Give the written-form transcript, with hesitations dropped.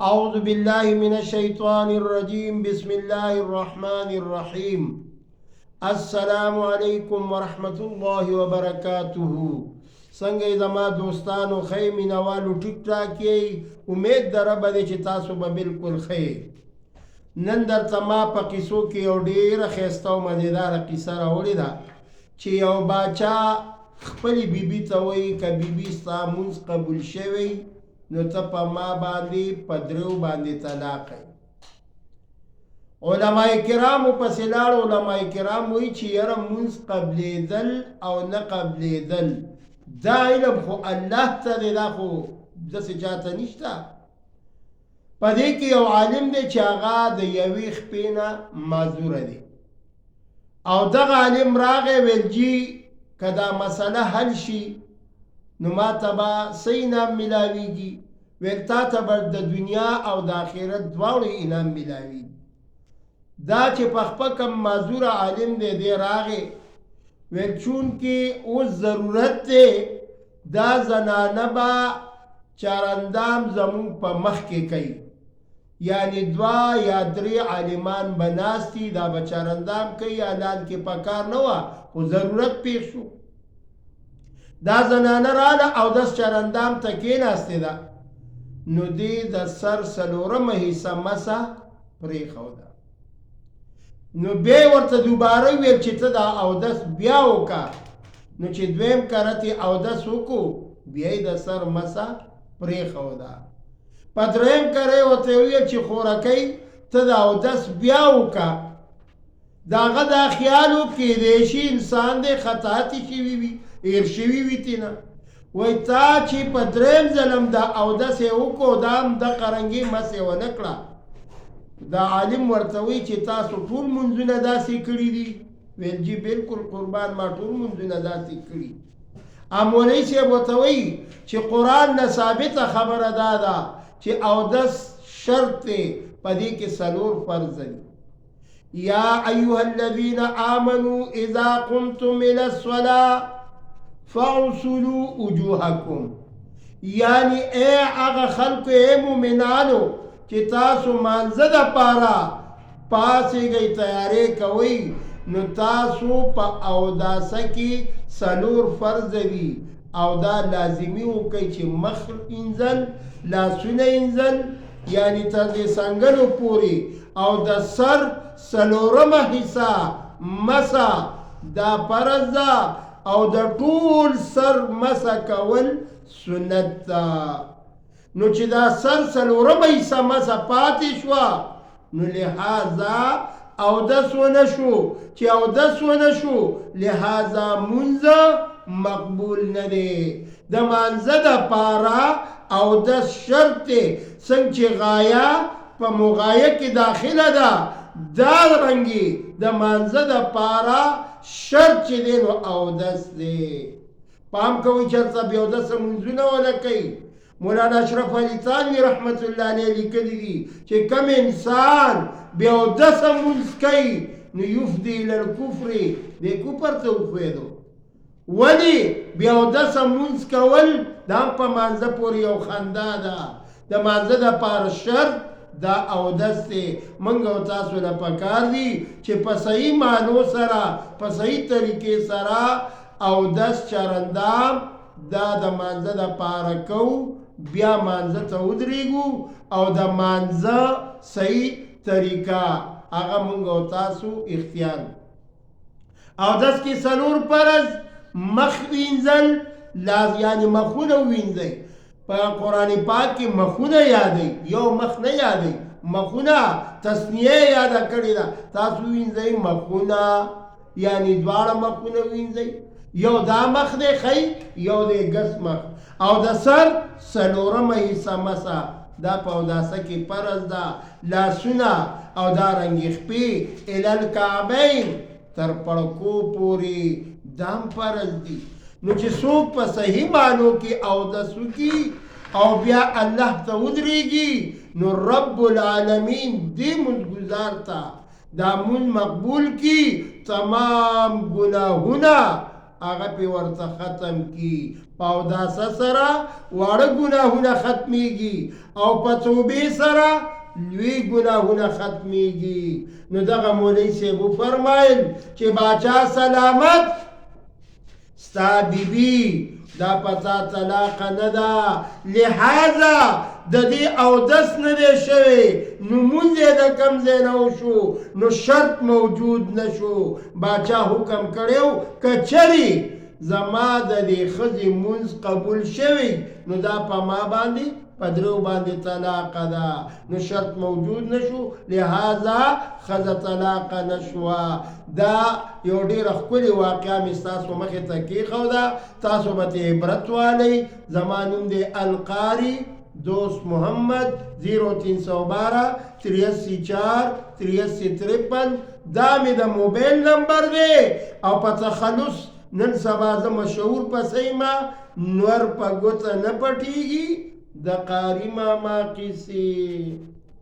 أعوذ بالله من الشيطان الرجيم بسم الله الرحمن الرحيم السلام عليكم ورحمة الله وبركاته څنګه زما دوستانو خی مینوالو ټیک ټاک یې امید در به دی چې تاسو به بالکل خی نن درته ما په قصو کې یو ډېره ښایسته او مزیداره قصه راوړې ده چې یو باچا خپلې بیبي ته وایي که بیبي ستا مونځ قبول شوی نو ته په ما باندې په درو باندې طلاق یې علماء کرامو پسې لاړ علماء کرام وایي چې یاره مونځ قبلېدل او نه قبلېدل دا علم خو الله ته دی دا خو داسې چاته نشته په دې کې یو عالم دی چې هغه د یوې خپې نه معذوره دی او دغه عالم راغی ویل جي که دا مسله حل شي نو ما ته به څه انعام میلاویږي ویل تا ته به د دنیا او د آخرت دواړو انعام میلاویږي دا چې په خپه کم معذوره عالم دی دی راغی ویل چونکې اوس ضرورت دی دا زنانه به چارندام زمون په مخ کې کوي یعنی دوا یا درې عالمان به ناست دي دا به چارندام کوي اعلان کې پکار نه وه خو ضرورت پیښ شو دا زنانه راله او داس چارندام ته کېناستې ده نو دې د سر څلورمه حصه مسه پرېښوده نو بیا یې ورته دوباره ویل چې ته دا اودس بیا وکړه نو چې دویم کرت یې اودس وکړو بیا یې د سر مسه پرېښوده په دریم کره یې ورته وویل چې خورکۍ ته د اودس بیا وکړه د هغه دا خیال و کیدای شي انسان دی خطاطي شوي وي هیر شوي وي تېنه وایي تا چې په دریم ځلم دا اودس یې وکړو دا هم د قرنګي مس یې ونه کړه دا عالم ورته وایي چې تاسو ټول منځونه داسې کړي دي ویل جي بالکل قربان ما ټول منځونه داسې کړي مولوي صاحب ورته وایي چې قرآن نه ثابته خبره دا ده چې اودس شرط دی په دې کې څلور فرض دي يا أيها الذين آمنوا إذا قمتم إلى الصلاة فاغسلوا وجوهكم یعنی اے هغه خلکو اے مومنانو چې تاسو مانځه دپاره پاڅېږئ تیارې کوئ نو تاسو په اوداسه کې څلور فرض دي او دا لازمي وکئ چې مخ انځل لاسونه انځل یعنی تر دې څنګلو پورې او د سر څلورمه حصه مسه دا فرض ده او د ټول سر مسه کول سنت ده نو چې دا سر څلورمه حصه مسه پاتې شوه نو لحاظا اودس ونه شو چې اودس ونه شو لحاظا مونځ مقبول نه دی د مانځه دپاره اودس شرط دی څنګه چې غایه په مغایه کې داخله ده دارنګې د مانځه دپاره شرط چې دی نو اودس دی پام کوئ چېرته بې اودسه مونځونه ونه کوي مولانا اشرف علي تانوي رحمت الله علیه لیکلي دي چې کم انسان بې اودسه مونځ کوي نو یفدي الی الکفر دی کفر ته وښویدو ولې بې اودسه مونځ کول دا هم په مانځه پورې یو خندا ده د مانځه دپاره شرط دا اودس دی موږ او تاسو له پکار دي چې په صحیح معنو سره په صحیح طریقې سره اودس چرندام دا د مانځه دپاره کوو بیا مانځه ته ودرېږو او د مانځه صحیح طریقه هغه موږ او تاسو اختیار اودس کې څلور فرض مخ وینځل یعنی مخونه وینځئ په قرآن پاک کې مخونه یادوي یو مخ نه یادوي مخونه تسنیه یاده کړې ده تاسو وینځئ مخونه یعنی دواړه مخونه وینځئ یو دا مخ دی ښی یو دی ګس مخ او د سر څلورمه حصه مسه دا په اوداسه کې فرض ده لاسونه او دارنګې خپې الی الکعبین تر پړکو پورې دام فرض دي نو چې څوک په صحیح معنو کې اودس وکړي او بیا الله ته ودرېږي نو رب العالمین دې مونځګزار ته دا مونځ مقبول کړي تمام ګناهونه هغه پې ورته ختم کړي په اوداسه سره واړه ګناهونه ختمیږي او په توبې سره لوی ګناهونه ختمیږي. نو دغه مولوي صاحب وفرمایل چې باچا سلامت ستا بیبي دا پتا طلاق نه ده، لہذا د دې اودس نه دی شوی نو مونځ یې د کوم ځای نه وشو نو شرط موجود نه شو. باچا حکم کړی که چرې زما د دې ښځې مونځ قبول شوی نو دا په ما باندې په درو باندې طلاق ده، نو شرط موجود نشو لہذا ښځه طلاق نشوه. دا یو ډېره ښکلې واقعه مې ستاسو مخې ته کېښوده، تاسو به ترې عبرت والئ. زما نوم دی القاري دوست محمد 0312 83 8353. دا مې د موبایل نمبر دی او په تخلص نن سبا زه مشهور پسې ما نور په ګوته نه پټېږي د قاري ماما کیسې.